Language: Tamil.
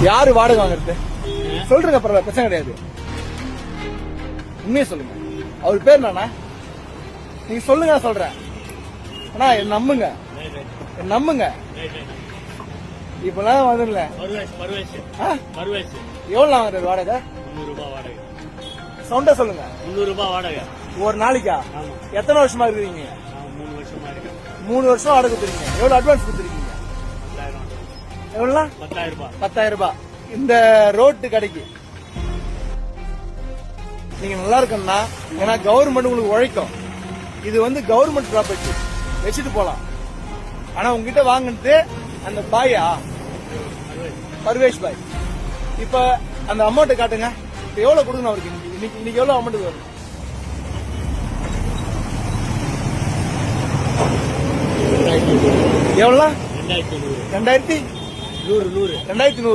யாரு வாடகை வாங்குறது சொல்றீங்க, பரவாயில்ல, பிரச்சனை கிடையாது. உண்மையை சொல்லுங்க. அவர் பேர் என்னண்ணா? நீங்க சொல்லுங்க, நான் சொல்றேன். அண்ணா என்ன நம்புங்க, நம்புங்க. இப்பெல்லாம் வந்துடல. எவ்வளவு வாங்குறது வாடகை? 300 ரூபாய் வாடகை. சவுண்டா சொல்லுங்க. 300 ரூபாய் வாடகை. ஒரு நாளைக்கா? எத்தனை வருஷமா இருக்கீங்க? 3 வருஷமா இருக்கு. 3 வருஷம் வாடகை கொடுத்துருக்கீங்க. எவ்வளவு அட்வான்ஸ் கொடுத்துருக்கீங்க? 10,000. எவ்வளவு? 10,000 ரூபாய். 10,000 ரூபாய். இந்த ரோட்டு கடைக்கு நீங்க நல்லா இருக்கணும்னா, ஏன்னா கவர்மெண்ட் உங்களுக்கு உழைக்கும். இது வந்து கவர்மெண்ட் ப்ராப்பர்ட்டி, வச்சுட்டு போலாம். ஆனா உங்ககிட்ட வாங்கினது அந்த பாயா, பர்வேஷ் பாய். இப்ப அந்த அமௌண்ட் காட்டுங்க. இப்ப எவ்வளவு கொடுக்கணும் அவருக்கு? இன்னைக்கு எவ்வளவு அமௌண்ட் வரும்? எவ்வளவு? 2,100. 2100. 2100.